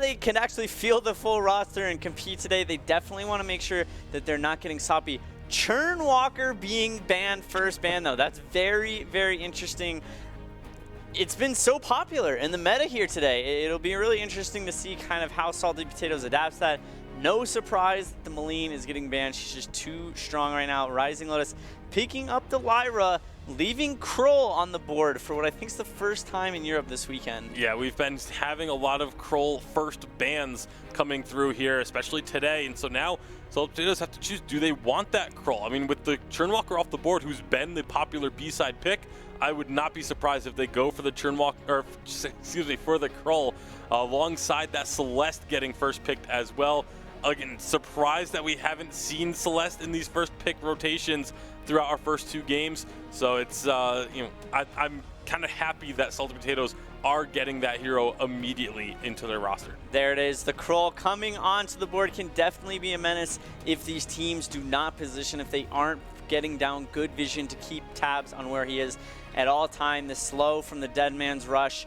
they can actually field the full roster and compete today, they definitely want to make sure that they're not getting sloppy. Churnwalker being banned, first ban though, that's very, very interesting. It's been so popular in the meta here today. It'll be really interesting to see kind of how Salty Potatoes adapts that. No surprise that the Maline is getting banned. She's just too strong right now. Rising Lotus picking up the Lyra, leaving Kroll on the board for what I think is the first time in Europe this weekend. Yeah, we've been having a lot of Kroll first bans coming through here, especially today. And so now Salty Potatoes have to choose, do they want that Kroll? I mean, with the Churnwalker off the board, who's been the popular B-side pick, I would not be surprised if they go for the Churnwalker, or excuse me, for the Kroll, alongside that Celeste getting first picked as well. Again, surprised that we haven't seen Celeste in these first pick rotations throughout our first two games. So it's, you know, I'm kind of happy that Salty Potatoes are getting that hero immediately into their roster. There it is. The Kroll coming onto the board can definitely be a menace if these teams do not position, if they aren't getting down good vision to keep tabs on where he is at all time. The slow from the Dead Man's Rush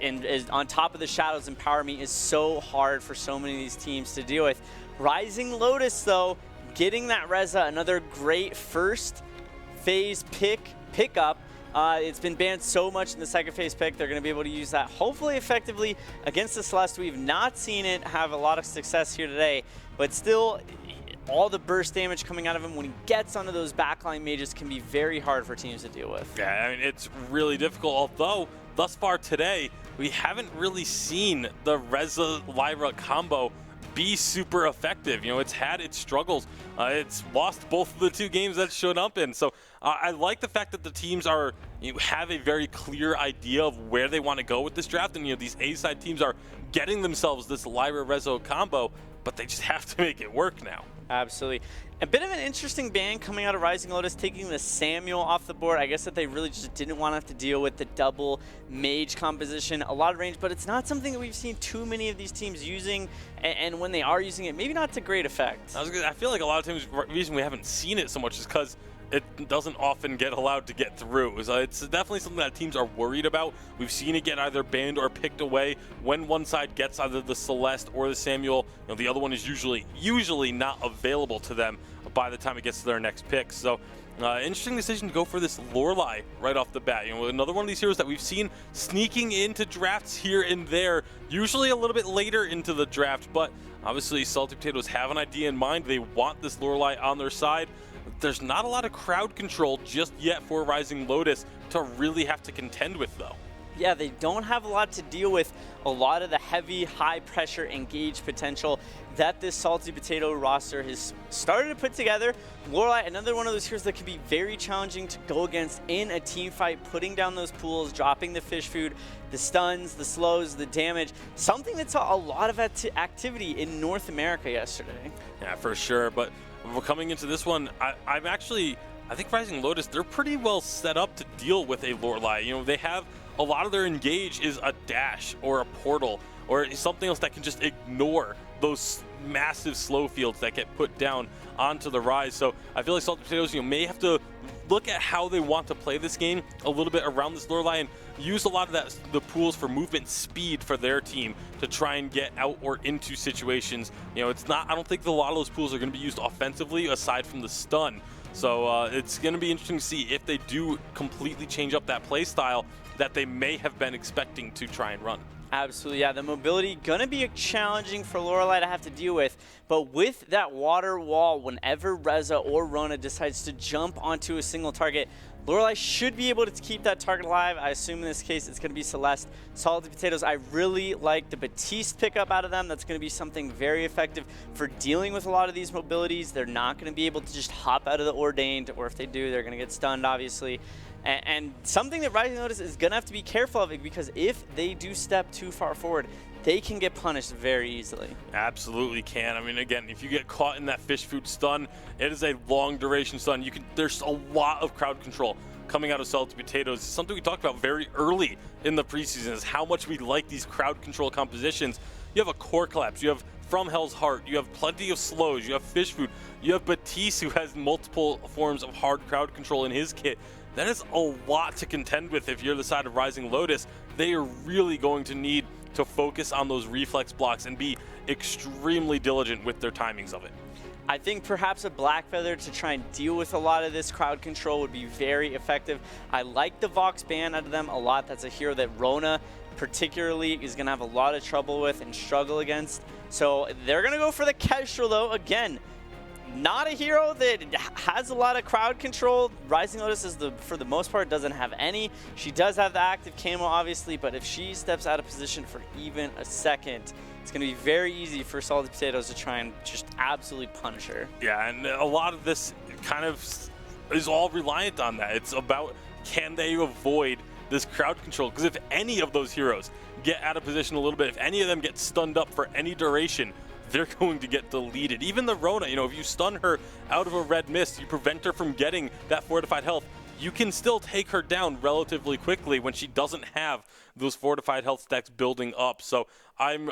and is on top of the Shadows Empower Me is so hard for so many of these teams to deal with. Rising Lotus, though, getting that Reza, another great first phase pickup. It's been banned so much in the second phase pick, they're going to be able to use that hopefully effectively against the Celeste. We've not seen it have a lot of success here today, but still, all the burst damage coming out of him when he gets onto those backline mages can be very hard for teams to deal with. Yeah, I mean, it's really difficult, although thus far today, we haven't really seen the Reza Lyra combo be super effective. You know, it's had its struggles. It's lost both of the two games that it's shown up in. So I like the fact that the teams are, you have a very clear idea of where they want to go with this draft. And, you know, these A-side teams are getting themselves this Lyra Rezo combo, but they just have to make it work now. Absolutely. A bit of an interesting ban coming out of Rising Lotus, taking the Samuel off the board. I guess that they really just didn't want to have to deal with the double mage composition. A lot of range, but it's not something that we've seen too many of these teams using. And when they are using it, maybe not to great effect. I feel like a lot of times the reason we haven't seen it so much is because it doesn't often get allowed to get through. So it's definitely something that teams are worried about. We've seen it get either banned or picked away when one side gets either the Celeste or the Samuel. You know, the other one is usually not available to them by the time it gets to their next pick. So interesting decision to go for this Lorelei right off the bat. You know, another one of these heroes that we've seen sneaking into drafts here and there, usually a little bit later into the draft, but obviously Salty Potatoes have an idea in mind. They want this Lorelei on their side. There's not a lot of crowd control just yet for Rising Lotus to really have to contend with, though. Yeah, they don't have a lot to deal with a lot of the heavy, high-pressure engage potential that this Salty Potato roster has started to put together. Lorelei, another one of those heroes that can be very challenging to go against in a team fight, putting down those pools, dropping the fish food, the stuns, the slows, the damage, something that saw a lot of activity in North America yesterday. Yeah, for sure, but coming into this one, I think Rising Lotus, they're pretty well set up to deal with a Lorelei. You know, they have a lot of their engage is a dash or a portal or something else that can just ignore those massive slow fields that get put down onto the Rise. So I feel like Salty Potatoes, you know, may have to look at how they want to play this game a little bit around this Lorelei and use a lot of the pools for movement speed for their team to try and get out or into situations. You know, it's not, I don't think a lot of those pools are going to be used offensively aside from the stun. So it's going to be interesting to see if they do completely change up that play style that they may have been expecting to try and run. Absolutely, yeah. The mobility gonna be challenging for Lorelei to have to deal with, but with that water wall, whenever Reza or Rona decides to jump onto a single target, Lorelei should be able to keep that target alive. I assume in this case it's going to be Celeste. Salty Potatoes, I really like the Batiste pickup out of them. That's going to be something very effective for dealing with a lot of these mobilities. They're not going to be able to just hop out of the Ordained, or if they do, they're going to get stunned, obviously. And something that Rising Lotus is going to have to be careful of, because if they do step too far forward, they can get punished very easily. Absolutely can. I mean, again, if you get caught in that fish food stun, it is a long duration stun. There's a lot of crowd control coming out of Salty Potatoes. It's something we talked about very early in the preseason, is how much we like these crowd control compositions. You have a core collapse, you have From Hell's Heart, you have plenty of slows, you have fish food, you have Batiste, who has multiple forms of hard crowd control in his kit. That is a lot to contend with if you're the side of Rising Lotus. They are really going to need to to focus on those reflex blocks and be extremely diligent with their timings of it. I think perhaps a Black Feather to try and deal with a lot of this crowd control would be very effective. I like the Vox ban out of them a lot. That's a hero that Rona particularly is going to have a lot of trouble with and struggle against. So they're going to go for the Kestrel, though. Again, not a hero that has a lot of crowd control. Rising Lotus, is for the most part, doesn't have any. She does have the active camo, obviously, but if she steps out of position for even a second, it's going to be very easy for Salty Potatoes to try and just absolutely punish her. Yeah, and a lot of this kind of is all reliant on that. It's about, can they avoid this crowd control? Because if any of those heroes get out of position a little bit, if any of them get stunned up for any duration, they're going to get deleted. Even the Rona, you know, if you stun her out of a red mist, you prevent her from getting that fortified health, you can still take her down relatively quickly when she doesn't have those fortified health stacks building up. So I'm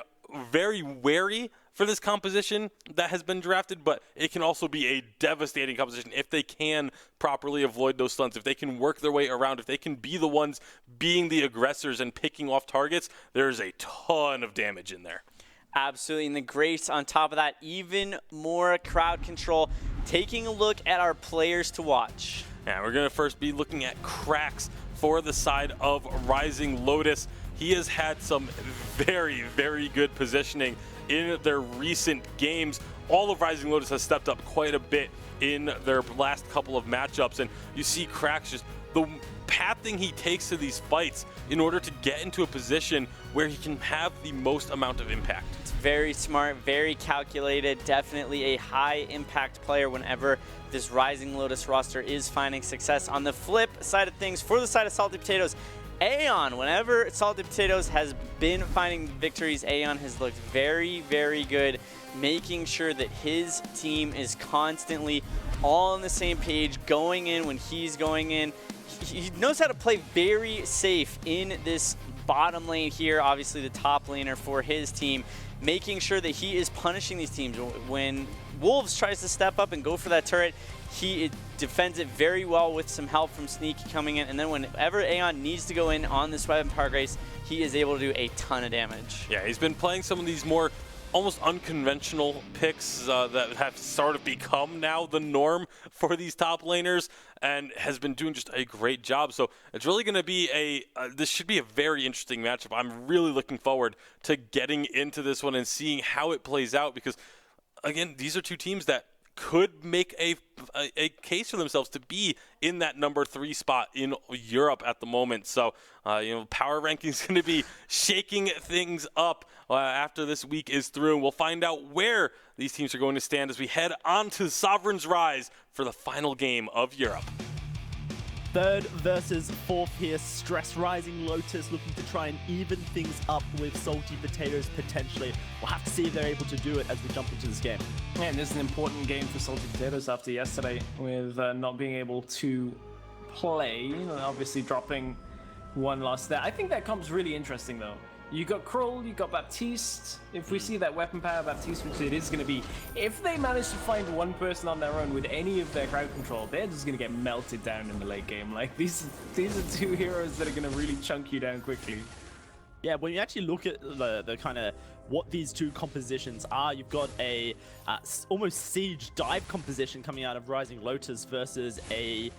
very wary for this composition that has been drafted, but it can also be a devastating composition if they can properly avoid those stunts, if they can work their way around, if they can be the ones being the aggressors and picking off targets. There's a ton of damage in there. Absolutely, and the Grace on top of that, even more crowd control. Taking a look at our players to watch. Yeah, we're going to first be looking at Cracks for the side of Rising Lotus. He has had some very, very good positioning in their recent games. All of Rising Lotus has stepped up quite a bit in their last couple of matchups, and you see Cracks just the pathing he takes to these fights in order to get into a position where he can have the most amount of impact. It's very smart, very calculated, definitely a high impact player whenever this Rising Lotus roster is finding success. On the flip side of things, for the side of Salty Potatoes, Aeon, whenever Salty Potatoes has been finding victories, Aeon has looked very, very good, making sure that his team is constantly all on the same page, going in when he's going in. He knows how to play very safe in this bottom lane here, obviously the top laner for his team, making sure that he is punishing these teams. When Wolves tries to step up and go for that turret, he defends it very well with some help from Sneaky coming in, and then whenever Aeon needs to go in on this weapon power Grace, he is able to do a ton of damage. Yeah, he's been playing some of these more almost unconventional picks that have sort of become now the norm for these top laners, and has been doing just a great job. So it's really going to be this should be a very interesting matchup. I'm really looking forward to getting into this one and seeing how it plays out, because again, these are two teams that could make a case for themselves to be in that number 3 spot in Europe at the moment. So, you know, power ranking is going to be shaking things up after this week is through. We'll find out where these teams are going to stand as we head on to Sovereign's Rise for the final game of Europe. Third versus fourth here, Stress Rising Lotus looking to try and even things up with Salty Potatoes potentially. We'll have to see if they're able to do it as we jump into this game. Yeah, and this is an important game for Salty Potatoes after yesterday with not being able to play, obviously dropping one loss there. I think that comes really interesting though. You got Krull, you got Baptiste. If we see that weapon power Baptiste, which it is going to be, if they manage to find one person on their own with any of their crowd control, they're just going to get melted down in the late game. Like these are two heroes that are going to really chunk you down quickly. Yeah, when you actually look at the kind of what these two compositions are, you've got a almost siege dive composition coming out of Rising Lotus versus a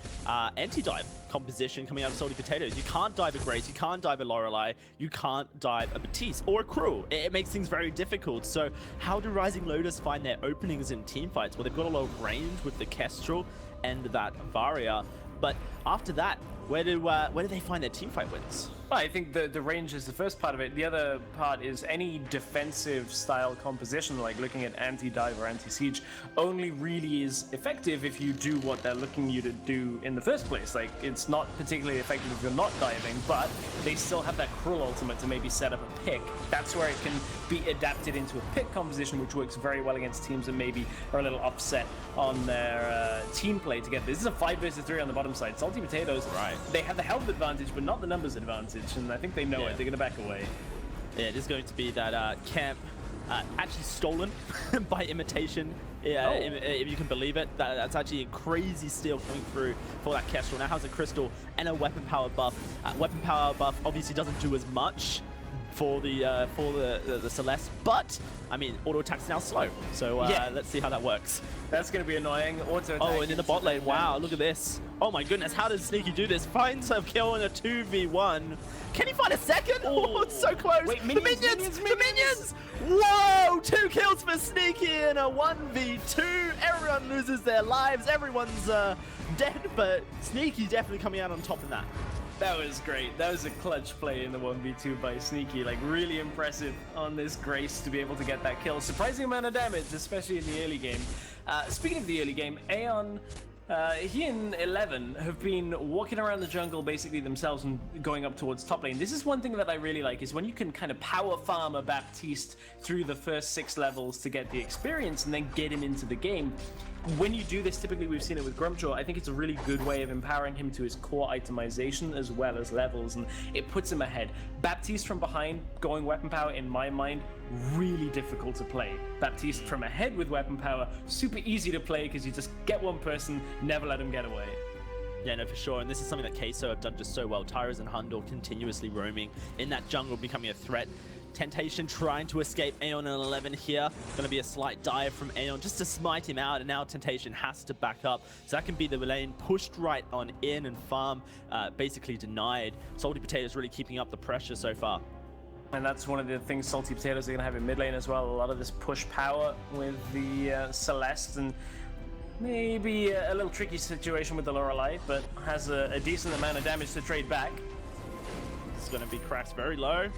anti-dive composition coming out of Salty Potatoes. You can't dive a Grace, you can't dive a Lorelei, you can't dive a Baptiste or a Krull. It makes things very difficult. So how do Rising Lotus find their openings in team fights? Well, they've got a lot of range with the Kestrel and that Varia, but after that, where do they find their team fight wins? Well, I think the range is the first part of it. The other part is any defensive style composition, like looking at anti-dive or anti-siege, only really is effective if you do what they're looking you to do in the first place. Like, it's not particularly effective if you're not diving, but they still have that Krull ultimate to maybe set up a pick. That's where it can be adapted into a pick composition, which works very well against teams that maybe are a little upset on their team play to get this. This is a 5 versus 3 on the bottom side. Salty Potatoes, right, they have the health advantage, but not the numbers advantage. And I think they know it. They're going to back away. Yeah, it is going to be that camp actually stolen by imitation. Yeah, if you can believe it. That's actually a crazy steal coming through for that Kestrel. Now has a crystal and a weapon power buff. Weapon power buff obviously doesn't do as much for the Celeste, but I mean, auto attack's now slow, so let's see how that works. That's going to be annoying. Auto attack. Oh, and in the bot lane, wow, look at this. Oh my goodness, how does Sneaky do this? Finds a kill in a 2v1. Can he find a second? Oh, it's so close. Wait, the minions! Whoa, 2 kills for Sneaky in a 1v2. Everyone loses their lives. Everyone's dead, but Sneaky definitely coming out on top of that. That was great. That was a clutch play in the 1v2 by Sneaky. Like, really impressive on this Grace to be able to get that kill. Surprising amount of damage, especially in the early game. Speaking of the early game, Aeon, he and 11 have been walking around the jungle basically themselves and going up towards top lane. This is one thing that I really like, is when you can kind of power farm a Baptiste through the first 6 levels to get the experience and then get him into the game. When you do this, typically we've seen it with Grumpjaw, I think it's a really good way of empowering him to his core itemization as well as levels, and it puts him ahead. Baptiste from behind, going weapon power, in my mind, really difficult to play. Baptiste from ahead with weapon power, super easy to play because you just get one person, never let him get away. Yeah, no, for sure. And this is something that Queso have done just so well. Tyrus and Hundle continuously roaming in that jungle, becoming a threat. Temptation trying to escape Aeon and 11 here. Going to be a slight dive from Aeon just to smite him out, and now Temptation has to back up. So that can be the lane pushed right on in, and farm basically denied. Salty Potatoes really keeping up the pressure so far. And that's one of the things Salty Potatoes are going to have in mid lane as well. A lot of this push power with the Celeste, and maybe a little tricky situation with the Lorelei, but has a decent amount of damage to trade back. It's going to be cracks very low.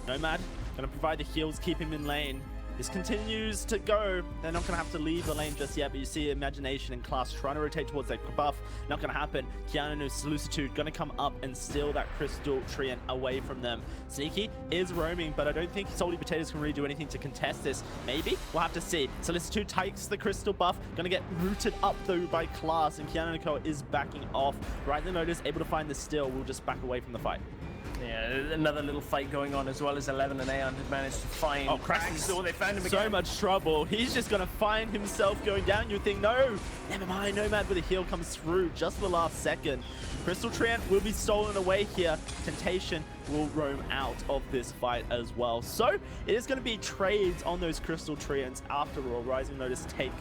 Nomad going to provide the heals, keep him in lane. This continues to go. They're not going to have to leave the lane just yet, but you see Imagination and Class trying to rotate towards that buff. Not going to happen. Keanu's Lucitude going to come up and steal that Crystal Treant away from them. Sneaky is roaming, but I don't think Salty Potatoes can really do anything to contest this. Maybe? We'll have to see. Solicitude takes the Crystal buff. Going to get rooted up, though, by Class, and Keanu is backing off. Right, the Lotus able to find the steal. We'll just back away from the fight. Yeah, another little fight going on, as well as 11 and Aeon have managed to find. Oh, Cracks! They found him again. So much trouble. He's just going to find himself going down. You think, no, never mind. Nomad with a heal comes through just the last second. Crystal Treant will be stolen away here. Temptation will roam out of this fight as well. So it is going to be trades on those Crystal Treants after all. Rising Lotus take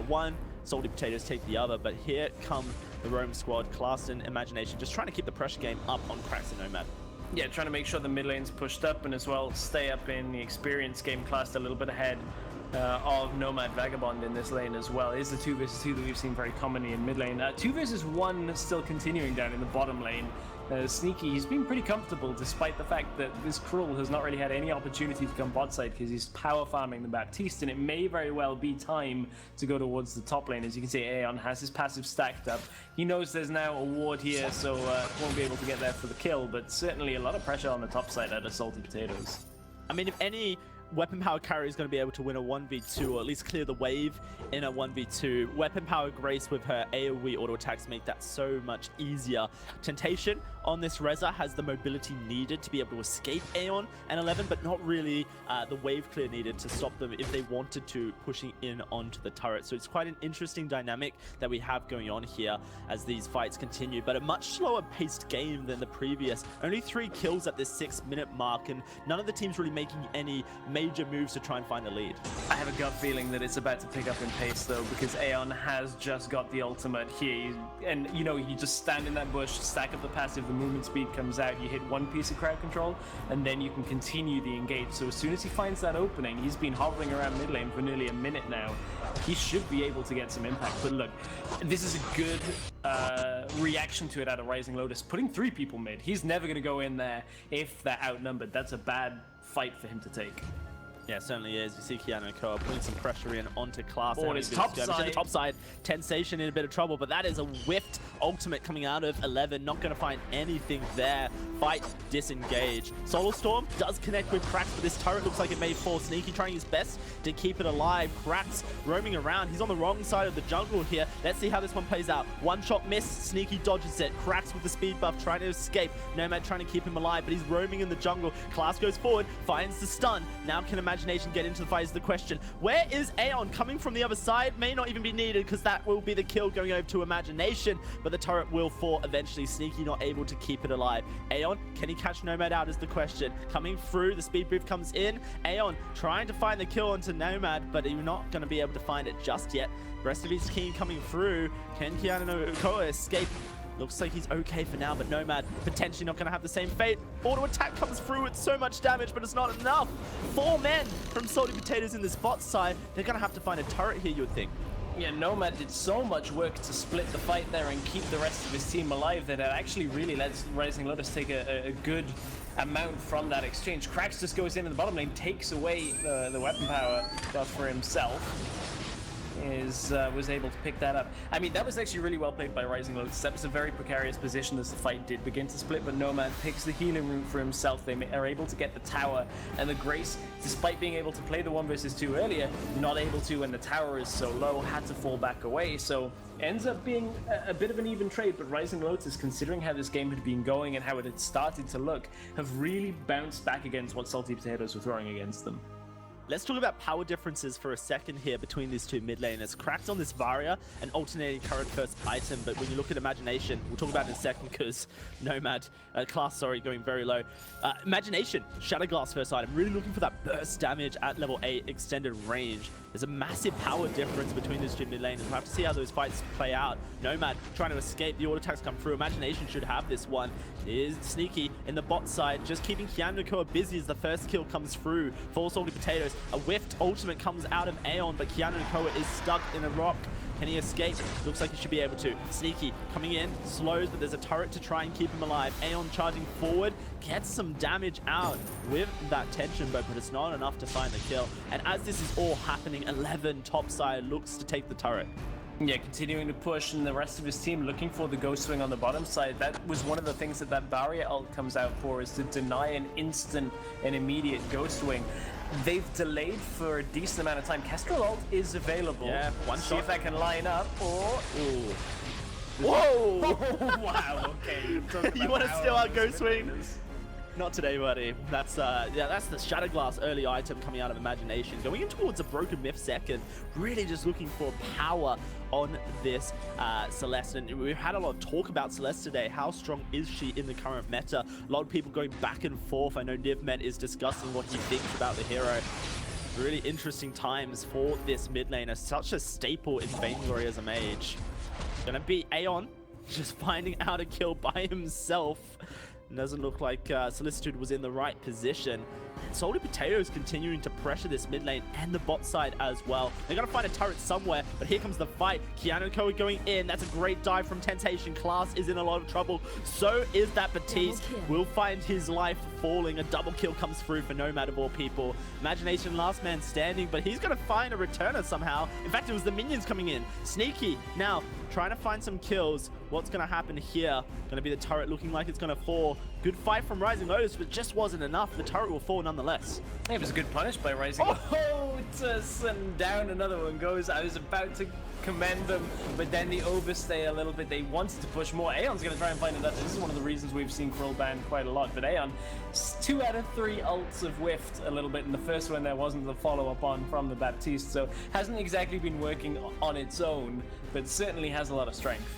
one, Salty Potatoes take the other, but here come the roam squad. Class and Imagination just trying to keep the pressure game up on Cracks and Nomad. Yeah, trying to make sure the mid lane's pushed up, and as well stay up in the experience game. Class a little bit ahead of Nomad Vagabond in this lane as well. It is the 2 versus 2 that we've seen very commonly in mid lane. 2 versus 1 still continuing down in the bottom lane. Sneaky, he's been pretty comfortable despite the fact that this Cruel has not really had any opportunity to come bot side because he's power farming the Baptiste, and it may very well be time to go towards the top lane. As you can see, Aeon has his passive stacked up. He knows there's now a ward here, so won't be able to get there for the kill, but certainly a lot of pressure on the top side out of Salty Potatoes. I mean, if any Weapon Power carry is going to be able to win a 1v2, or at least clear the wave in a 1v2. Weapon Power Grace with her AoE auto attacks make that so much easier. Temptation on this Reza has the mobility needed to be able to escape Aeon and 11, but not really the wave clear needed to stop them if they wanted to, pushing in onto the turret. So it's quite an interesting dynamic that we have going on here as these fights continue, but a much slower paced game than the previous. Only 3 kills at this 6-minute mark, and none of the teams really making any major moves to try and find the lead. I have a gut feeling that it's about to pick up in pace, though, because Aeon has just got the ultimate here. And, you know, you just stand in that bush, stack up the passive, the movement speed comes out, you hit one piece of crowd control, and then you can continue the engage. So as soon as he finds that opening, he's been hovering around mid lane for nearly a minute now. He should be able to get some impact. But look, this is a good reaction to it out of Rising Lotus. Putting 3 people mid, he's never going to go in there if they're outnumbered. That's a bad fight for him to take. Yeah, it certainly is. You see Keanu Koa putting some pressure in onto Class. Oh, his top side. The top side. Temptation in a bit of trouble, but that is a whiffed ultimate coming out of 11. Not going to find anything there. Fight, disengage. Solar Storm does connect with Cracks, but this turret looks like it may fall. Sneaky trying his best to keep it alive. Cracks roaming around. He's on the wrong side of the jungle here. Let's see how this one plays out. One shot miss. Sneaky dodges it. Cracks with the speed buff trying to escape. Nomad trying to keep him alive, but he's roaming in the jungle. Class goes forward, finds the stun. Now can Imagination Imagination get into the fight is the question. Where is Aeon coming from the other side? May not even be needed because that will be the kill going over to Imagination, but the turret will fall eventually. Sneaky not able to keep it alive. Aeon, can he catch Nomad out is the question. Coming through, the speed booth comes in. Aeon trying to find the kill onto Nomad, but you're not going to be able to find it just yet. Rest of his team coming through. Can Keanu Koa escape? Looks like he's okay for now, but Nomad potentially not going to have the same fate. Auto attack comes through with so much damage, but it's not enough. 4 men from Salty Potatoes in this bot side. They're going to have to find a turret here, you would think. Yeah, Nomad did so much work to split the fight there and keep the rest of his team alive that it actually really lets Rising Lotus take a good amount from that exchange. Krax just goes in the bottom lane, takes away the weapon power for himself. Was able to pick that up. I mean, that was actually really well played by Rising Lotus. That was a very precarious position as the fight did begin to split, but Nomad picks the healing route for himself. They are able to get the tower, and the Grace, despite being able to play the 1 versus 2 earlier, not able to when the tower is so low, had to fall back away. So ends up being a bit of an even trade, but Rising Lotus, considering how this game had been going and how it had started to look, have really bounced back against what Salty Potatoes were throwing against them. Let's talk about power differences for a second here between these two mid laners. Cracked on this Varia, an alternating current first item, but when you look at Imagination, we'll talk about it in a second because Nomad, going very low. Imagination, Shatterglass first item, really looking for that burst damage at level 8 extended range. There's a massive power difference between these two mid laners. We'll have to see how those fights play out. Nomad trying to escape, the auto attacks come through. Imagination should have this one. Is Sneaky in the bot side, just keeping Keanu Koa busy as the first kill comes through for Salty Potatoes. A whiffed ultimate comes out of Aeon, but Keanu Koa is stuck in a rock. Can he escape? Looks like he should be able to. Sneaky coming in, slows, but there's a turret to try and keep him alive. Aeon charging forward, gets some damage out with that tension bow, but it's not enough to find the kill. And as this is all happening, 11 topside looks to take the turret. Yeah, continuing to push, and the rest of his team looking for the ghost swing on the bottom side. That was one of the things that barrier ult comes out for, is to deny an instant and immediate ghost swing. They've delayed for a decent amount of time. Kestrel ult is available. Yeah, one See shot. if that can line up, or... Ooh. Whoa! Wow, okay. You want to steal our ghost swing? Not today, buddy. That's that's the Shatterglass early item coming out of Imagination. Going in towards a Broken Myth second. Really just looking for power on this Celeste. And we've had a lot of talk about Celeste today. How strong is she in the current meta? A lot of people going back and forth. I know Nivmen is discussing what he thinks about the hero. Really interesting times for this mid laner. Such a staple in Vainglory as a mage. Gonna be Aeon just finding out a kill by himself. Doesn't look like Solicitude was in the right position. Salty Potatoes continuing to pressure this mid lane and the bot side as well. They're going to find a turret somewhere, but here comes the fight. Keanu Koa going in. That's a great dive from Temptation. Class is in a lot of trouble. So is that Batiste. Will find his life falling. A double kill comes through for Nomad of all people. Imagination last man standing, but he's going to find a returner somehow. In fact, it was the minions coming in. Sneaky now trying to find some kills. What's going to happen here? Going to be the turret looking like it's going to fall. Good fight from Rising Lotus, but just wasn't enough. The turret will fall nonetheless. It was a good punish by Rising. Oh, and down another one goes. I was about to commend them, but then the overstay a little bit. They wanted to push more. Aeon's going to try and find another. This is one of the reasons we've seen Krill banned quite a lot, but Aeon, 2 out of 3 ults have whiffed a little bit. In the first one, there wasn't the follow-up on from the Baptiste, so hasn't exactly been working on its own, but certainly has a lot of strength.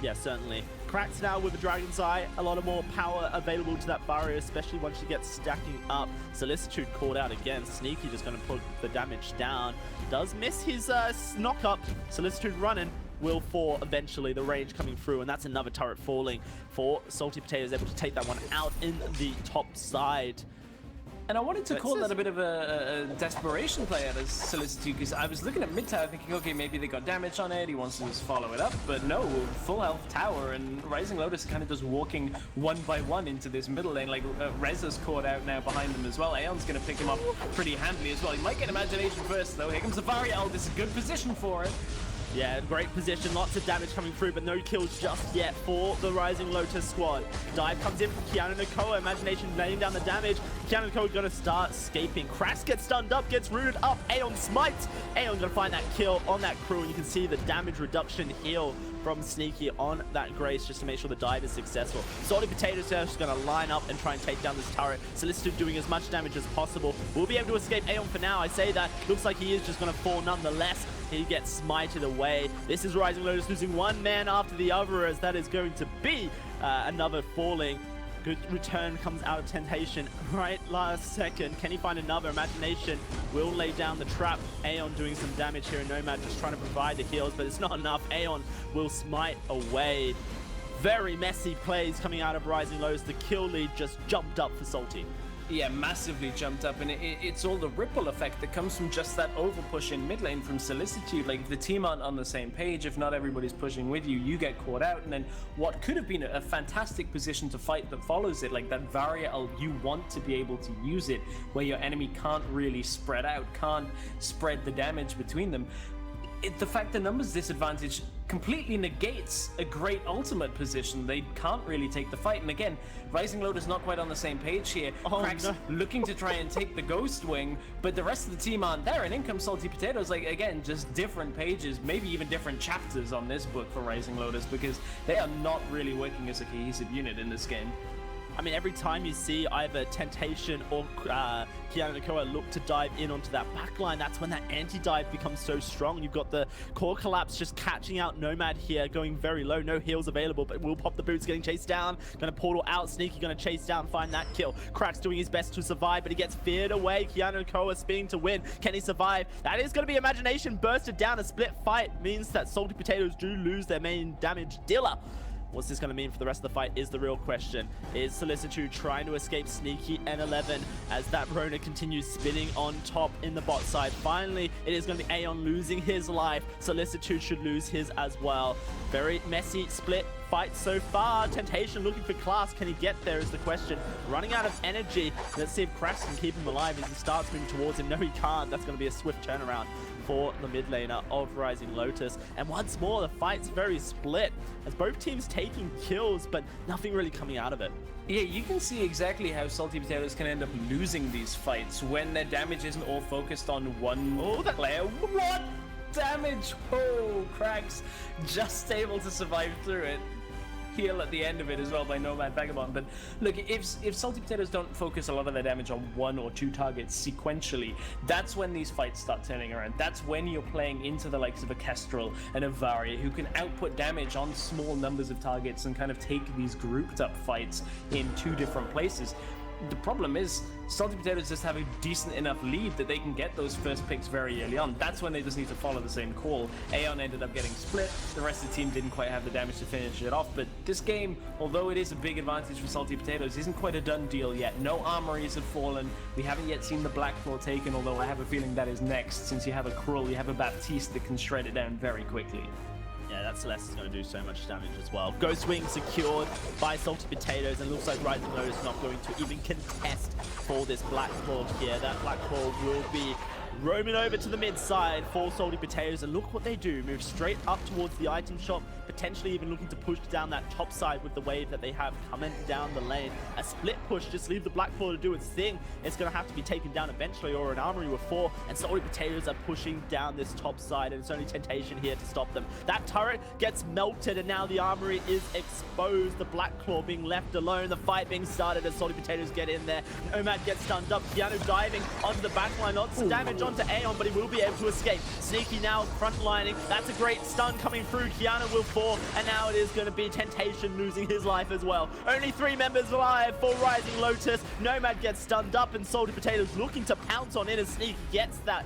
Yeah, certainly. Cracks now with the Dragon's Eye. A lot of more power available to that barrier, especially once she gets stacking up. Solicitude called out again. Sneaky just going to put the damage down. Does miss his knock-up. Solicitude running. Will fall eventually. The range coming through, and that's another turret falling for Salty Potatoes, able to take that one out in the top side. And I wanted to call that a bit of a desperation play out of Solicitude, because I was looking at mid tower thinking, okay, maybe they got damage on it, he wants to just follow it up, but no, full health tower, and Rising Lotus kind of just walking one by one into this middle lane, like Reza's caught out now behind them as well. Aeon's going to pick him up pretty handily as well. He might get Imagination first though. Here comes the Varia ult. This is a good position for it. Yeah, great position, lots of damage coming through, but no kills just yet for the Rising Lotus squad. Dive comes in from Keanu Nakoa, Imagination laying down the damage. Keanu Nakoa gonna start escaping. Crash gets stunned up, gets rooted up. Aeon smites. Aeon gonna find that kill on that crew, and you can see the damage reduction heal from Sneaky on that Grace just to make sure the dive is successful. Salty Potatoes are just going to line up and try and take down this turret. Solicitude doing as much damage as possible. We'll be able to escape Aeon for now. I say that. Looks like he is just going to fall nonetheless. He gets smited away. This is Rising Lotus losing one man after the other, as that is going to be another falling. Good return comes out of Temptation right last second. Can he find another? Imagination will lay down the trap. Aeon doing some damage here, and Nomad just trying to provide the heals, but it's not enough. Aeon will smite away. Very messy plays coming out of Rising Lotus. The kill lead just jumped up for Salty. Yeah, massively jumped up, and it's all the ripple effect that comes from just that over push in mid lane from Solicitude. Like, if the team aren't on the same page, if not everybody's pushing with you, you get caught out, and then what could have been a fantastic position to fight that follows it, like that variable, you want to be able to use it where your enemy can't really spread out, can't spread the damage between them. The fact the numbers disadvantage completely negates a great ultimate position. They can't really take the fight. And again, Rising Lotus not quite on the same page here. Crack's looking to try and take the Ghost Wing, but the rest of the team aren't there. And in comes Salty Potatoes. Like, again, just different pages, maybe even different chapters on this book for Rising Lotus, because they are not really working as a cohesive unit in this game. I mean, every time you see either Temptation or Keanu Nakoa look to dive in onto that backline, that's when that anti-dive becomes so strong. You've got the core collapse just catching out Nomad here, going very low, no heals available, but will pop the boots, getting chased down, gonna portal out, Sneaky gonna chase down, find that kill. Crack's doing his best to survive, but he gets feared away. Keanu Nakoa spinning to win. Can he survive? That is gonna be Imagination bursted down. A split fight means that Salty Potatoes do lose their main damage dealer. What's this going to mean for the rest of the fight is the real question. Is Solicitude trying to escape Sneaky and 11 as that Rona continues spinning on top in the bot side? Finally, it is going to be Aeon losing his life. Solicitude should lose his as well. Very messy split fight so far. Temptation looking for class. Can he get there is the question. Running out of energy. Let's see if Crash can keep him alive as he starts moving towards him. No, he can't. That's going to be a swift turnaround for the mid laner of Rising Lotus. And once more, the fight's very split as both teams taking kills, but nothing really coming out of it. Yeah, you can see exactly how Salty Potatoes can end up losing these fights when their damage isn't all focused on one player. What damage? Oh, Cracks just able to survive through it. Heal at the end of it as well by Nomad Vagabond. But look, if Salty Potatoes don't focus a lot of their damage on one or two targets sequentially, that's when these fights start turning around. That's when you're playing into the likes of a Kestrel and a Varia, who can output damage on small numbers of targets and kind of take these grouped up fights in two different places. The problem is, Salty Potatoes just have a decent enough lead that they can get those first picks very early on. That's when they just need to follow the same call. Aeon ended up getting split. The rest of the team didn't quite have the damage to finish it off. But this game, although it is a big advantage for Salty Potatoes, isn't quite a done deal yet. No armories have fallen. We haven't yet seen the Black Claw taken, although I have a feeling that is next. Since you have a Krull, you have a Baptiste that can shred it down very quickly. Yeah, that Celeste is going to do so much damage as well. Ghost Wing secured by Salty Potatoes, and looks like Rising Lotus not going to even contest for this Black Claw here. That Black Claw will be roaming over to the mid side for Salty Potatoes, and look what they do. Move straight up towards the item shop, potentially even looking to push down that top side with the wave that they have coming down the lane. A split push, just leave the Black Claw to do its thing. It's going to have to be taken down eventually, or an armory with 4, and Salty Potatoes are pushing down this top side, and it's only Temptation here to stop them. That turret gets melted, and now the armory is exposed. The Black Claw being left alone, the fight being started as Salty Potatoes get in there. Nomad gets stunned up, Keanu diving onto the backline, lots of damage onto Aeon, but he will be able to escape. Sneaky now frontlining, that's a great stun coming through. Keanu will fall, and now it is going to be Temptation losing his life as well. Only 3 members alive for Rising Lotus. Nomad gets stunned up, and Salty Potatoes looking to pounce on in as Sneaky gets that.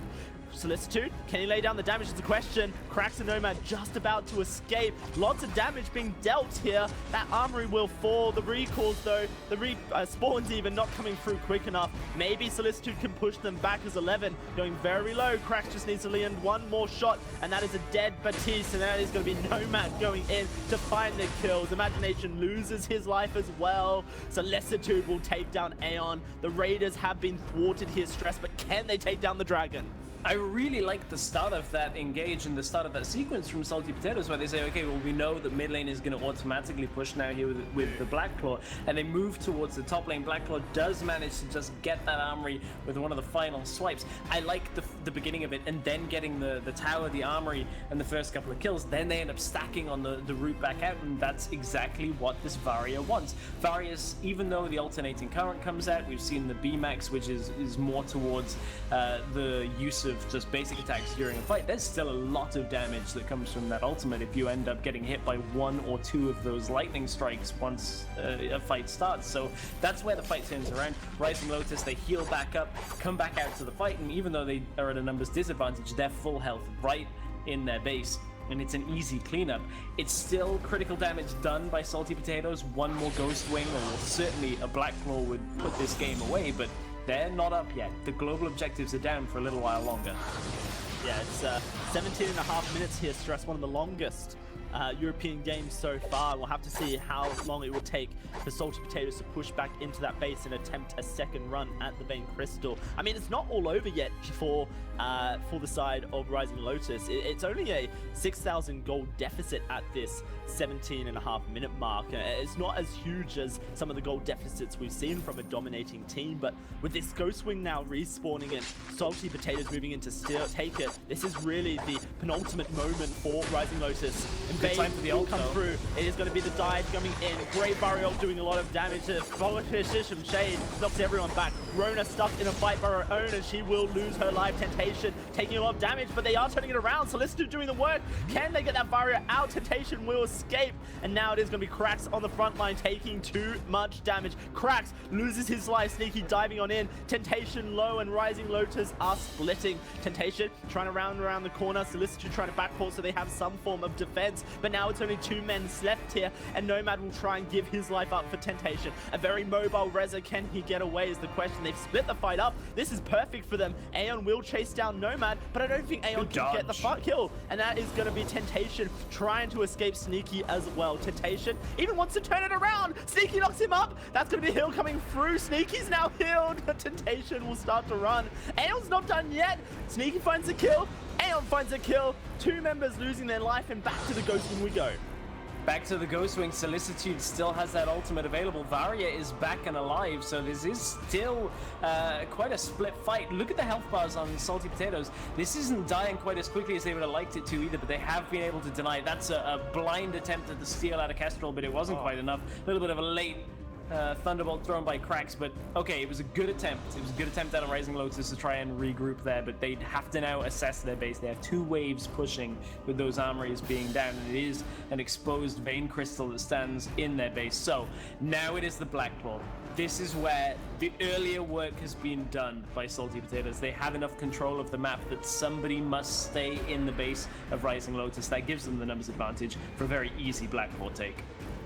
Solicitude, can he lay down the damage is the question. Cracks and Nomad just about to escape. Lots of damage being dealt here. That armory will fall. The recalls though, the spawns even not coming through quick enough. Maybe Solicitude can push them back as 11 going very low. Cracks just needs to land one more shot, and that is a dead Baptiste, and that is going to be Nomad going in to find the kills. Imagination loses his life as well. Solicitude will take down Aeon. The Raiders have been thwarted here, stressed, but can they take down the Dragon? I really like the start of that engage and the start of that sequence from Salty Potatoes, where they say, okay, well, we know that mid lane is going to automatically push now here with the Black Claw, and they move towards the top lane. Black Claw does manage to just get that armory with one of the final swipes. I like the beginning of it, and then getting the tower, the armory, and the first couple of kills. Then they end up stacking on the route back out, and that's exactly what this Varia wants. Varia's, even though the alternating current comes out, we've seen the B-Max, which is more towards the use of just basic attacks during a fight. There's still a lot of damage that comes from that ultimate if you end up getting hit by 1 or 2 of those lightning strikes once a fight starts. So that's where the fight turns around. Rising Lotus, they heal back up, come back out to the fight, and even though they are at a numbers disadvantage, they're full health right in their base, and it's an easy cleanup. It's still critical damage done by Salty Potatoes. One more Ghost Wing, or certainly a Black Claw would put this game away, but they're not up yet. The global objectives are down for a little while longer. Yeah, it's 17.5 minutes here, Stress, one of the longest European games so far. We'll have to see how long it will take for Salty Potatoes to push back into that base and attempt a second run at the Vein Crystal. I mean, it's not all over yet for the side of Rising Lotus. It's only a 6,000 gold deficit at this 17.5 minute mark. It's not as huge as some of the gold deficits we've seen from a dominating team, but with this Ghost Wing now respawning and Salty Potatoes moving in to still take it, this is really the penultimate moment for Rising Lotus. And Good time for the will ult, come though. through. It is going to be the dive coming in. Great Barrier doing a lot of damage to Politician Shade. Knocks everyone back. Rona stuck in a fight by her own, and she will lose her life. Temptation taking a lot of damage, but they are turning it around. Solicitor doing the work. Can they get that barrier out? Temptation will escape. And now it is going to be Krax on the front line taking too much damage. Krax loses his life. Sneaky diving on in. Temptation low, and Rising Lotus are splitting. Temptation trying to round around the corner. Solicitor trying to backport so they have some form of defense. But now it's only 2 men left here, and Nomad will try and give his life up for Temptation. A very mobile Reza. Can he get away is the question. They've split the fight up. This is perfect for them. Aeon will chase down Nomad, but I don't think Aeon can get the kill. And that is going to be Temptation trying to escape Sneaky as well. Temptation even wants to turn it around. Sneaky knocks him up. That's going to be Hill coming through. Sneaky's now healed. Temptation will start to run. Aeon's not done yet. Sneaky finds a kill. Aeon finds a kill. 2 members losing their life, and back to the Ghost Wing we go. Back to the Ghost Wing. Solicitude still has that ultimate available. Varia is back and alive, so this is still quite a split fight. Look at the health bars on Salty Potatoes. This isn't dying quite as quickly as they would have liked it to either, but they have been able to deny it. That's a blind attempt at the steal out of Kestrel, but it wasn't quite enough. A little bit of a late Thunderbolt thrown by Krax, but okay, it was a good attempt. It was a good attempt out of Rising Lotus to try and regroup there, but they'd have to now assess their base. They have 2 waves pushing with those armories being down, and it is an exposed Vein Crystal that stands in their base. So now it is the Black Claw. This is where the earlier work has been done by Salty Potatoes. They have enough control of the map that somebody must stay in the base of Rising Lotus. That gives them the numbers advantage for a very easy Black Claw take.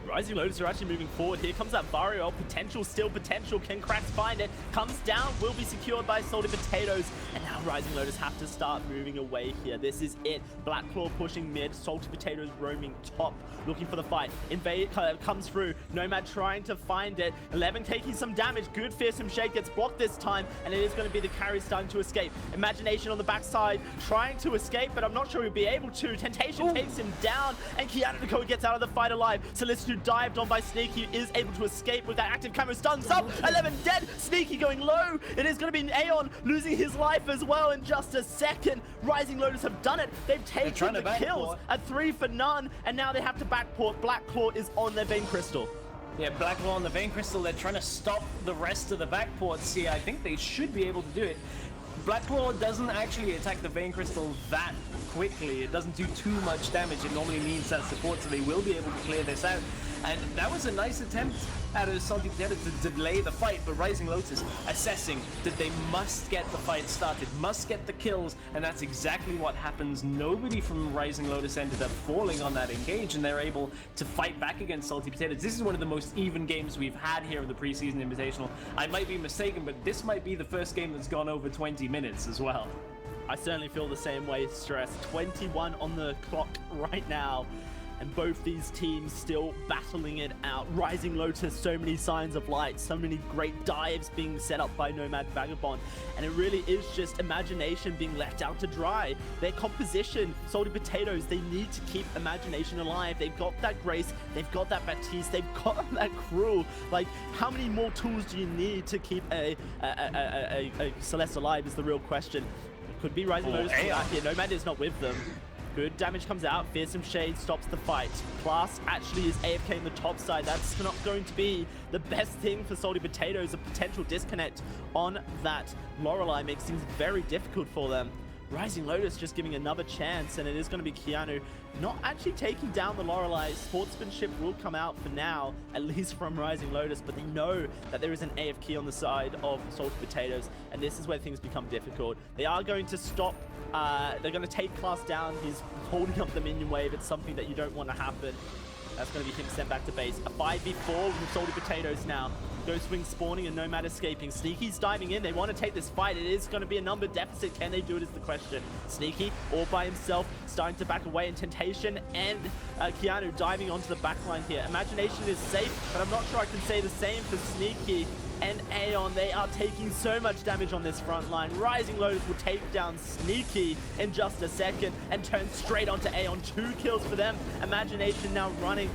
Rising Lotus are actually moving forward. Here comes that Vario. Potential, still potential. Can Krax find it? Comes down, will be secured by Salty Potatoes. And now Rising Lotus have to start moving away here. This is it. Black Claw pushing mid. Salty Potatoes roaming top, looking for the fight. Invade comes through. Nomad trying to find it. 11 taking some damage. Good Fearsome Shade gets blocked this time, and it is going to be the carry starting to escape. Imagination on the backside trying to escape, but I'm not sure he'll be able to. Temptation takes him down, and Kianako gets out of the fight alive. Solicitor dived on by Sneaky, is able to escape with that active camo stun sub. 11 dead. Sneaky going low. It is going to be Aeon losing his life as well in just a second. Rising Lotus have done it. They've taken the kills. A 3 for none, and now they have to backport. Black Claw is on their Vein Crystal. Yeah, Black Claw on the Vein Crystal. They're trying to stop the rest of the backports here. I think they should be able to do it. Black Claw doesn't actually attack the Vein Crystal that quickly. It doesn't do too much damage. It normally needs that support, so they will be able to clear this out. And that was a nice attempt out of Salty Potato to delay the fight, but Rising Lotus assessing that they must get the fight started, must get the kills, and that's exactly what happens. Nobody from Rising Lotus ended up falling on that engage, and they're able to fight back against Salty Potatoes. This is one of the most even games we've had here of the Preseason Invitational. I might be mistaken, but this might be the first game that's gone over 20 minutes as well. I certainly feel the same way, Stress. 21 on the clock right now. and both these teams still battling it out. Rising Lotus, so many signs of light, so many great dives being set up by Nomad Vagabond, and it really is just Imagination being left out to dry. Their composition, Salty Potatoes, they need to keep Imagination alive. They've got that Grace, they've got that Baptiste, they've got that Cruel. Like, how many more tools do you need to keep a Celeste alive is the real question. It could be Rising Lotus out here. Nomad is not with them. Good damage comes out. Fearsome Shade stops the fight. Class actually is AFK in the top side. That's not going to be the best thing for Salty Potatoes. A potential disconnect on that Lorelei makes things very difficult for them. Rising Lotus just giving another chance, and it is going to be Keanu not actually taking down the Lorelei. Sportsmanship will come out for now, at least from Rising Lotus, but they know that there is an AFK on the side of Salty Potatoes, and this is where things become difficult. They are going to stop, they're going to take Class down. He's holding up the minion wave. It's something that you don't want to happen. That's going to be him sent back to base. A 5v4 with Salty Potatoes now. Ghostwing spawning and Nomad escaping. Sneaky's diving in. They want to take this fight. It is going to be a number deficit. Can they do it is the question. Sneaky all by himself, starting to back away in Temptation, and Keanu diving onto the backline here. Imagination is safe, but I'm not sure I can say the same for Sneaky and Aeon. They are taking so much damage on this front line. Rising Lotus will take down Sneaky in just a second and turn straight onto Aeon. 2 kills for them. Imagination now running.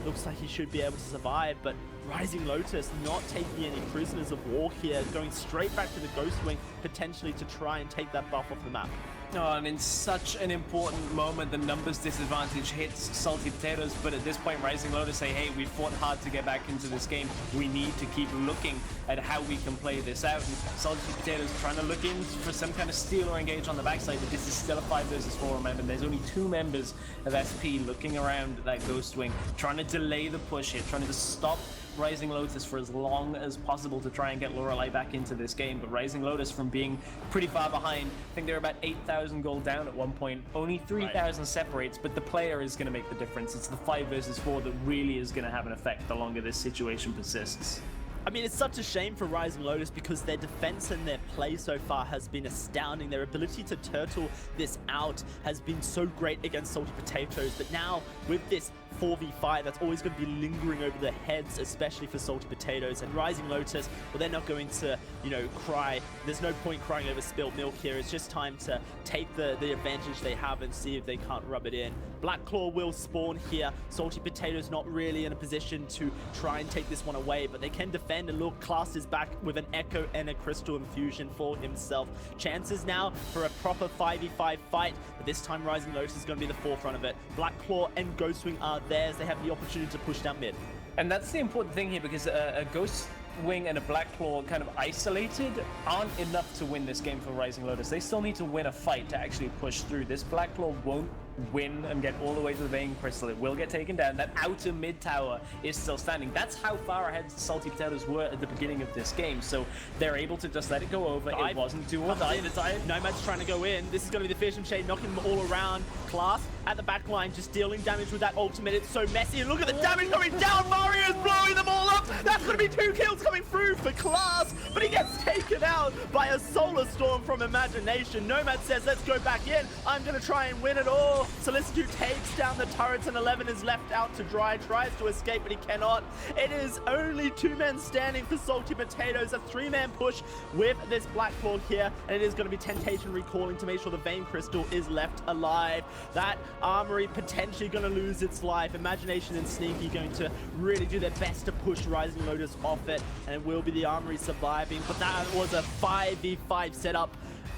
Looks like he should be able to survive, but Rising Lotus not taking any prisoners of war here, going straight back to the Ghostwing, potentially to try and take that buff off the map. Oh, and in such an important moment, the numbers disadvantage hits Salty Potatoes, but at this point, Rising Lotus say, hey, we fought hard to get back into this game. We need to keep looking at how we can play this out. And Salty Potatoes trying to look in for some kind of steal or engage on the backside, but this is still a 5 versus 4, remember. There's only 2 members of SP looking around that Ghostwing, trying to delay the push here, trying to stop Rising Lotus for as long as possible to try and get Lorelei back into this game. But Rising Lotus, from being pretty far behind, I think they're about 8,000 gold down at one point. Only 3,000 separates, but the player is going to make the difference. It's the 5 versus 4 that really is going to have an effect the longer this situation persists. I mean, it's such a shame for Rising Lotus because their defense and their play so far has been astounding. Their ability to turtle this out has been so great against Salty Potatoes, but now with this 4v5, that's always going to be lingering over their heads, especially for Salty Potatoes. And Rising Lotus, well, they're not going to, you know, cry. There's no point crying over spilled milk here. It's just time to take the advantage they have and see if they can't rub it in. Black Claw will spawn here. Salty Potatoes not really in a position to try and take this one away, but they can defend. And look, Class is back with an Echo and a Crystal Infusion for himself. Chances now for a proper 5v5 fight, but this time Rising Lotus is going to be the forefront of it. Black Claw and Ghostwing are theirs. They have the opportunity to push down mid. And that's the important thing here, because a Ghostwing and a Black Claw kind of isolated aren't enough to win this game for Rising Lotus. They still need to win a fight to actually push through. This Black Claw won't win and get all the way to the Vein Crystal. It will get taken down. That outer mid tower is still standing. That's how far ahead Salty Potatoes were at the beginning of this game. So they're able to just let it go over. It wasn't do or die. Nomad's trying to go in. This is going to be the Fearsome Shade knocking them all around. Class at the back line, just dealing damage with that ultimate. It's so messy. And look at the damage coming down. Mario's blowing them all up. That's going to be 2 kills coming through for Class, but he gets taken out by a Solar Storm from Imagination. Nomad says, let's go back in. I'm going to try and win it all. Solicitude takes down the turrets, and 11 is left out to dry. Tries to escape, but he cannot. It is only 2 men standing for Salty Potatoes. A 3-man push with this Black Claw here, and it is going to be Temptation recalling to make sure the Vein Crystal is left alive. That Armory potentially going to lose its life. Imagination and Sneaky going to really do their best to push Rising Lotus off it, and it will be the Armory surviving. But that was a 5v5 setup.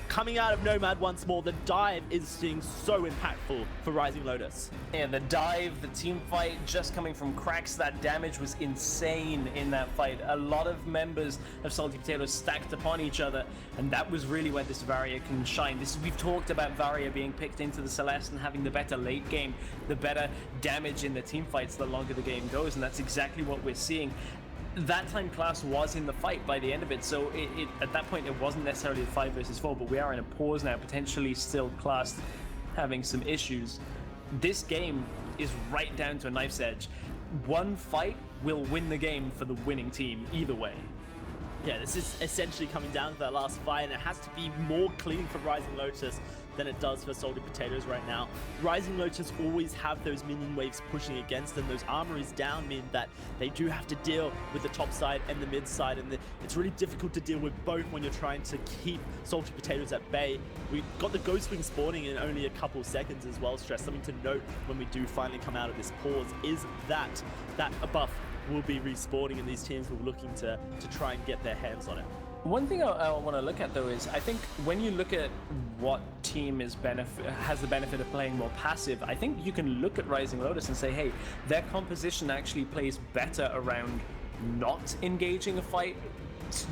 Coming out of Nomad once more, the dive is seeing so impactful for Rising Lotus. And the dive, the team fight, just coming from cracks, that damage was insane in that fight. A lot of members of Salty Potatoes stacked upon each other, and that was really where this Varia can shine. We've talked about Varia being picked into the Celeste and having the better late game, the better damage in the team fights the longer the game goes, and that's exactly what we're seeing. That time Class was in the fight by the end of it, so at that point it wasn't necessarily a 5 versus 4, but we are in a pause now, potentially still Class having some issues. This game is right down to a knife's edge. One fight will win the game for the winning team either way. Yeah, this is essentially coming down to that last fight, and it has to be more clean for Rising Lotus than it does for Salty Potatoes right now. Rising Lotus always have those minion waves pushing against them. Those armories down mean that they do have to deal with the top side and the mid side, and it's really difficult to deal with both when you're trying to keep Salty Potatoes at bay. We got the Ghost Wing spawning in only a couple seconds as well, Stress. Something to note when we do finally come out of this pause is that a buff will be respawning, and these teams will be looking to try and get their hands on it. One thing I want to look at though is I think when you look at what team has the benefit of playing more passive, I think you can look at Rising Lotus and say, hey, their composition actually plays better around not engaging a fight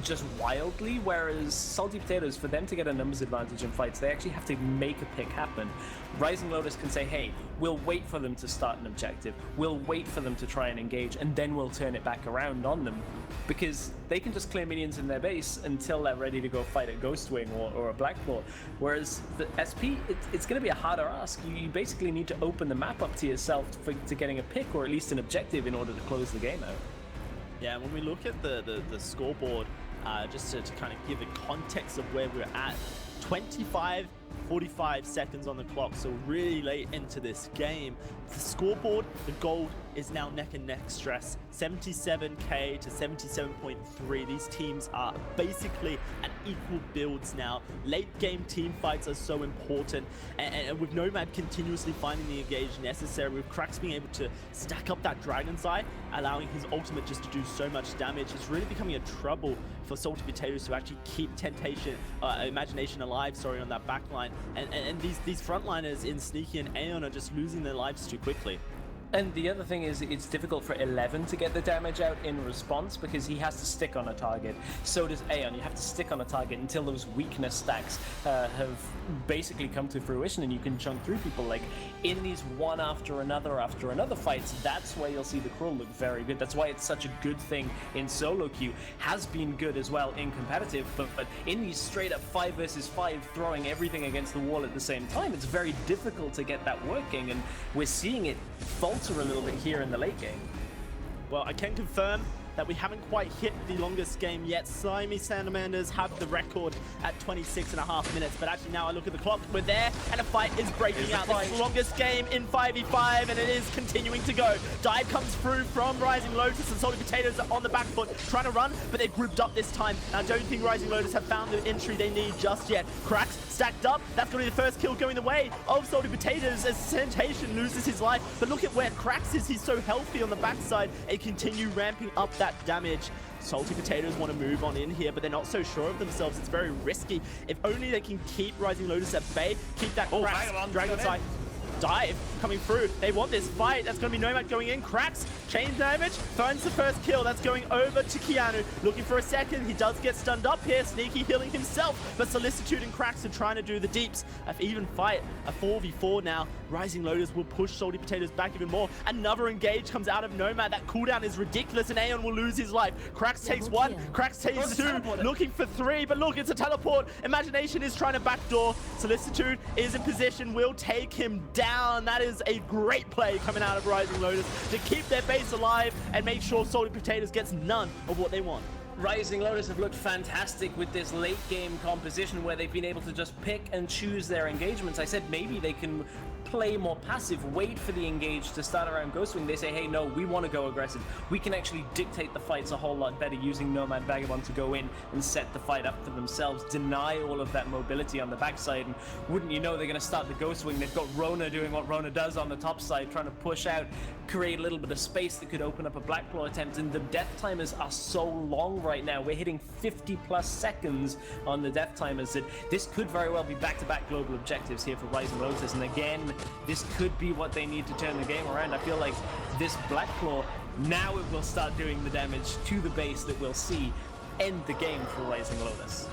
just wildly, whereas Salty Potatoes, for them to get a numbers advantage in fights, they actually have to make a pick happen. Rising Lotus can say, hey, we'll wait for them to start an objective, we'll wait for them to try and engage, and then we'll turn it back around on them, because they can just clear minions in their base until they're ready to go fight a Ghost Wing or a Blackclaw. Whereas the SP, it's going to be a harder ask. You basically need to open the map up to yourself to getting a pick, or at least an objective, in order to close the game out. Yeah, when we look at the scoreboard, just to kind of give a context of where we're at, 45 seconds on the clock, so really late into this game. The scoreboard, the gold is now neck and neck, Stress. 77k to 77.3. These teams are basically at equal builds now. Late game team fights are so important, and with Nomad continuously finding the engage necessary, with Krax being able to stack up that Dragon's Eye, allowing his ultimate just to do so much damage, it's really becoming a trouble for Salty Potatoes to actually keep Imagination alive, on that back line. And these frontliners in Sneaky and Aeon are just losing their lives too quickly. And the other thing is, it's difficult for 11 to get the damage out in response because he has to stick on a target. So does Aeon. You have to stick on a target until those weakness stacks have basically come to fruition, and you can chunk through people. Like in these one after another fights, that's where you'll see the Cruel look very good. That's why it's such a good thing in solo queue. Has been good as well in competitive, but in these straight up 5 versus 5, throwing everything against the wall at the same time, it's very difficult to get that working, and we're seeing it falter a little bit here in the late game. Well, I can confirm that we haven't quite hit the longest game yet. Slimy Salamanders have the record at 26.5 minutes, but actually now I look at the clock, we're there, and a fight is breaking out. This is the longest game in 5v5, and it is continuing to go. Dive comes through from Rising Lotus, and Salty Potatoes are on the back foot, trying to run, but they're grouped up this time. And I don't think Rising Lotus have found the entry they need just yet. Krax stacked up, that's going to be the first kill going the way of Salty Potatoes as Sensation loses his life. But look at where Krax is, he's so healthy on the backside, and continue ramping up that damage. Salty Potatoes want to move on in here, but they're not so sure of themselves. It's very risky. If only they can keep Rising Lotus at bay, keep that Krax Dragon's Eye dive coming through. They want this fight. That's going to be Nomad going in. Krax, chain damage, finds the first kill. That's going over to Keanu. Looking for a second. He does get stunned up here. Sneaky healing himself, but Solicitude and Krax are trying to do the deeps. An even fight, a 4v4 now. Rising Lotus will push Salty Potatoes back even more. Another engage comes out of Nomad. That cooldown is ridiculous, and Aeon will lose his life. Krax takes one, Krax takes two, looking for three, but look, it's a teleport. Imagination is trying to backdoor. Solicitude is in position, will take him down. That is a great play coming out of Rising Lotus to keep their base alive and make sure Salty Potatoes gets none of what they want. Rising Lotus have looked fantastic with this late game composition where they've been able to just pick and choose their engagements. I said maybe they can play more passive, wait for the engage to start around Ghost Wing. They say, hey, no, we want to go aggressive. We can actually dictate the fights a whole lot better using Nomad Vagabond to go in and set the fight up for themselves, deny all of that mobility on the backside, and wouldn't you know, they're going to start the Ghost Wing. They've got Rona doing what Rona does on the top side, trying to push out, create a little bit of space that could open up a Blackclaw attempt, and the death timers are so long right now. We're hitting 50 plus seconds on the death timers that this could very well be back-to-back global objectives here for Rising Lotus, and again, this could be what they need to turn the game around. I feel like this Blackclaw, now it will start doing the damage to the base that we'll see end the game for Rising Lotus.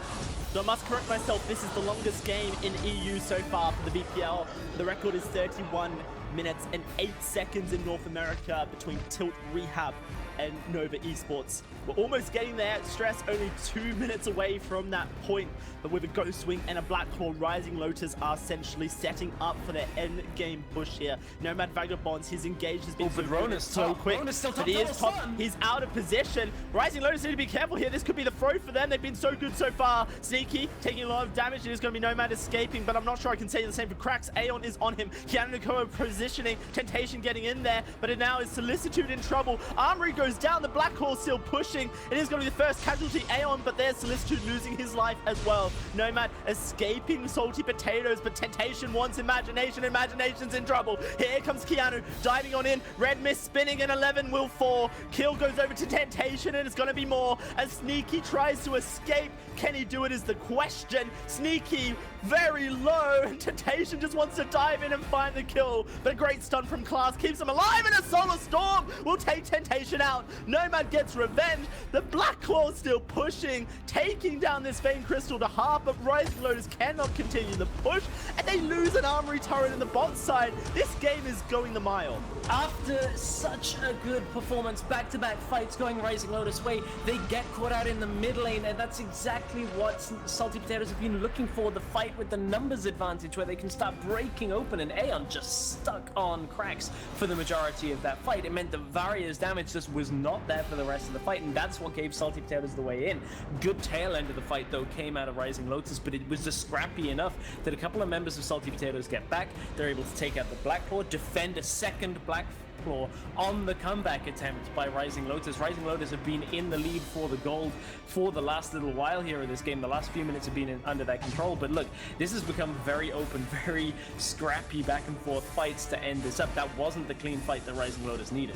So I must correct myself, this is the longest game in EU so far for the VPL. The record is 31 minutes and 8 seconds in North America between Tilt Rehab and Nova Esports. We're almost getting there. Stress only 2 minutes away from that point, but with a Ghost Wing and a Black Claw, Rising Lotus are essentially setting up for their end game push here. Nomad Vagabonds, his engage has been so quick, but he is top. He's out of position. Rising Lotus need to be careful here. This could be the throw for them. They've been so good so far. Sneaky taking a lot of damage. It is going to be Nomad escaping, but I'm not sure I can say the same for Cracks. Aeon is on him. Keanu Nakoa positioning. Temptation getting in there, but it now is Solicitude in trouble. Armory goes down. The Black Claw still pushing. It is going to be the first casualty. Aeon, but there's Solicitude losing his life as well. Nomad escaping Salty Potatoes, but Temptation wants Imagination. Imagination's in trouble. Here comes Keanu diving on in. Red Mist spinning, and 11 will fall. Kill goes over to Temptation, and it's going to be more as Sneaky tries to escape. Can he do it is the question. Sneaky very low, and Temptation just wants to dive in and find the kill, but a great stun from Class keeps him alive, and a Solar Storm will take Temptation out. Nomad gets revenge. The Black Claw still pushing, taking down this Vein Crystal to half, but Rising Lotus cannot continue the push, and they lose an Armory turret in the bot side. This game is going the mile. After such a good performance, back-to-back fights going Rising Lotus way, they get caught out in the mid lane, and that's exactly what Salty Potatoes have been looking for, the fight with the numbers advantage where they can start breaking open, and Aeon just stuck on Cracks for the majority of that fight. It meant the Varria's damage just was not there for the rest of the fight, and that's what gave Salty Potatoes the way in. Good tail end of the fight though came out of Rising Lotus, but it was just scrappy enough that a couple of members of Salty Potatoes get back. They're able to take out the Black Claw, defend a second Black Claw on the comeback attempt by Rising Lotus. Rising Lotus have been in the lead for the gold for the last little while here in this game. The last few minutes have been under their control, but look, this has become very open, very scrappy back and forth fights to end this up. That wasn't the clean fight that Rising Lotus needed.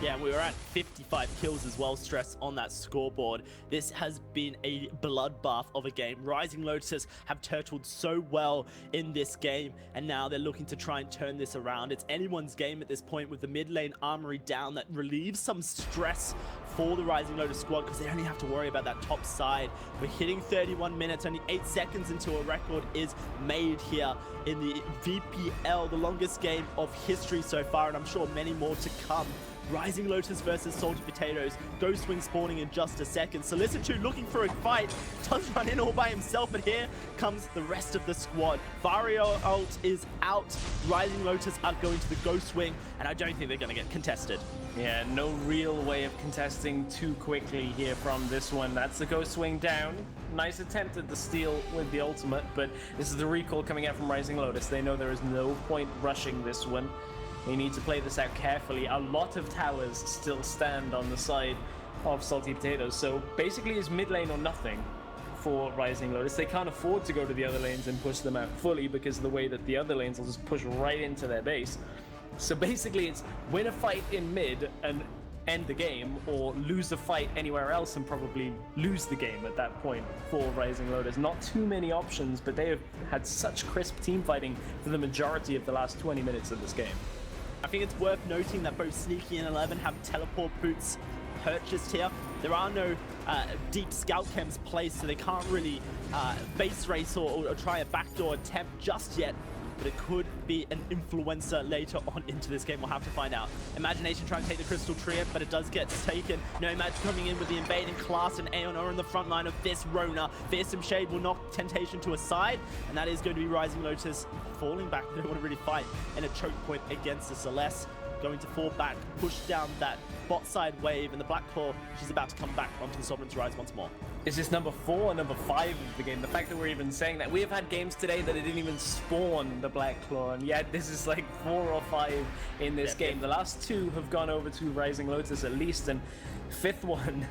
Yeah, we were at 55 kills as well, Stress, on that scoreboard. This has been a bloodbath of a game. Rising Lotus have turtled so well in this game, and now they're looking to try and turn this around. It's anyone's game at this point with the mid lane Armory down. That relieves some stress for the Rising Lotus squad because they only have to worry about that top side. We're hitting 31 minutes, only 8 seconds until a record is made here in the VPL, the longest game of history so far, and I'm sure many more to come. Rising Lotus versus Salty Potatoes. Ghost Wing spawning in just a second. Solicitude looking for a fight. Does run in all by himself, but here comes the rest of the squad. Vario ult is out. Rising Lotus are going to the Ghost Wing, and I don't think they're going to get contested. Yeah, no real way of contesting too quickly here from this one. That's the Ghost Wing down. Nice attempt at the steal with the ultimate, but this is the recall coming out from Rising Lotus. They know there is no point rushing this one. They need to play this out carefully. A lot of towers still stand on the side of Salty Potatoes, so basically it's mid lane or nothing for Rising Lotus. They can't afford to go to the other lanes and push them out fully because of the way that the other lanes will just push right into their base. So basically it's win a fight in mid and end the game, or lose the fight anywhere else and probably lose the game at that point for Rising Lotus. Not too many options, but they have had such crisp team fighting for the majority of the last 20 minutes of this game. I think it's worth noting that both Sneaky and 11 have teleport boots purchased here. There are no deep scout chems placed, so they can't really base race or try a backdoor attempt just yet. But it could be an influencer later on into this game. We'll have to find out. Imagination trying to take the Crystal Trio, but it does get taken. Nomad coming in with the invading class, and Aeon are in the front line of this Rona. Fearsome Shade will knock Temptation to a side, and that is going to be Rising Lotus falling back. They don't want to really fight in a choke point against the Celeste. Going to fall back, push down that bot side wave, and the Black Claw, she's about to come back onto the Sovereign's Rise once more. Is this number 4 or number 5 of the game? The fact that we're even saying that. We have had games today that it didn't even spawn the Black Claw, and yet this is like 4 or 5 in this game. The last 2 have gone over to Rising Lotus at least, and 5th one...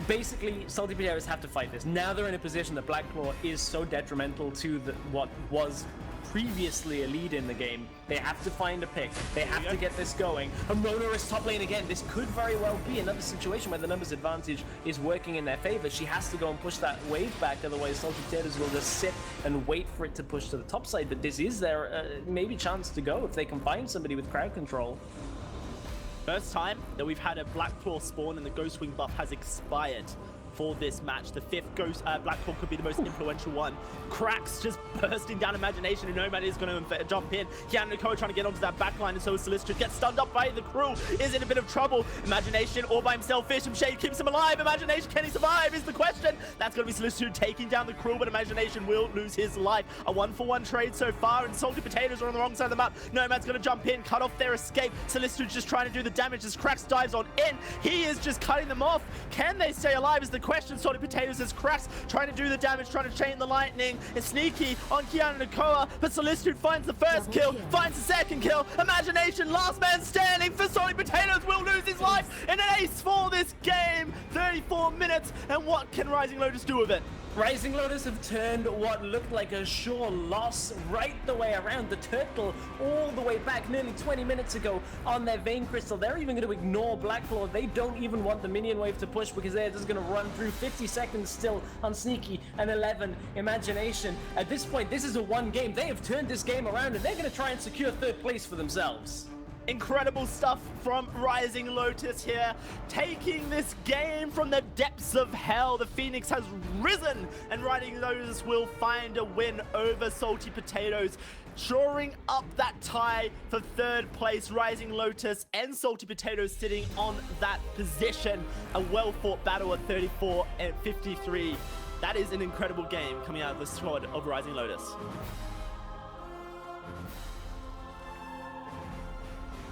Basically, Salty Potatoes have to fight this. Now they're in a position that Black Claw is so detrimental to what was previously a lead in the game. They have to find a pick. They have to get this going. And Rona is top lane again. This could very well be another situation where the numbers advantage is working in their favor. She has to go and push that wave back, otherwise Salty Potatoes will just sit and wait for it to push to the top side. But this is their maybe chance to go if they can find somebody with crowd control. First time that we've had a Black Claw spawn and the Ghost Wing buff has expired for this match. The 5th Ghost Black Hawk could be the most influential one. Cracks just bursting down Imagination, and Nomad is going to jump in. Keanu Nakoa trying to get onto that backline, and so is Solicitude. Gets stunned up by the crew, is in a bit of trouble. Imagination all by himself. Fish and Shade keeps him alive. Imagination, can he survive is the question. That's going to be Solicitude taking down the crew, but Imagination will lose his life. A 1-for-1 trade so far, and Salty Potatoes are on the wrong side of the map. Nomad's going to jump in, cut off their escape. Solicitude's just trying to do the damage as Cracks dives on in. He is just cutting them off. Can they stay alive is the question. Salty Potatoes as Cracks trying to do the damage, trying to chain the lightning. It's sneaky on Keanu Nakoa, but Solicitude finds the first kill, finds the second kill. Imagination, last man standing for Salty Potatoes, will lose his life in an ace for this game. 34 minutes, and what can Rising Lotus do with it? Rising Lotus have turned what looked like a sure loss right the way around. The turtle all the way back nearly 20 minutes ago on their Vein Crystal. They're even going to ignore Blackclaw. They don't even want the minion wave to push because they're just going to run through. 50 seconds still on Sneaky and 11 Imagination. At this point, this is a one game. They have turned this game around and they're going to try and secure 3rd place for themselves. Incredible stuff from Rising Lotus here, taking this game from the depths of hell. The Phoenix has risen, and Rising Lotus will find a win over Salty Potatoes, shoring up that tie for 3rd place. Rising Lotus and Salty Potatoes sitting on that position. A well-fought battle at 34 and 53. That is an incredible game coming out of the squad of Rising Lotus.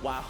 Wow,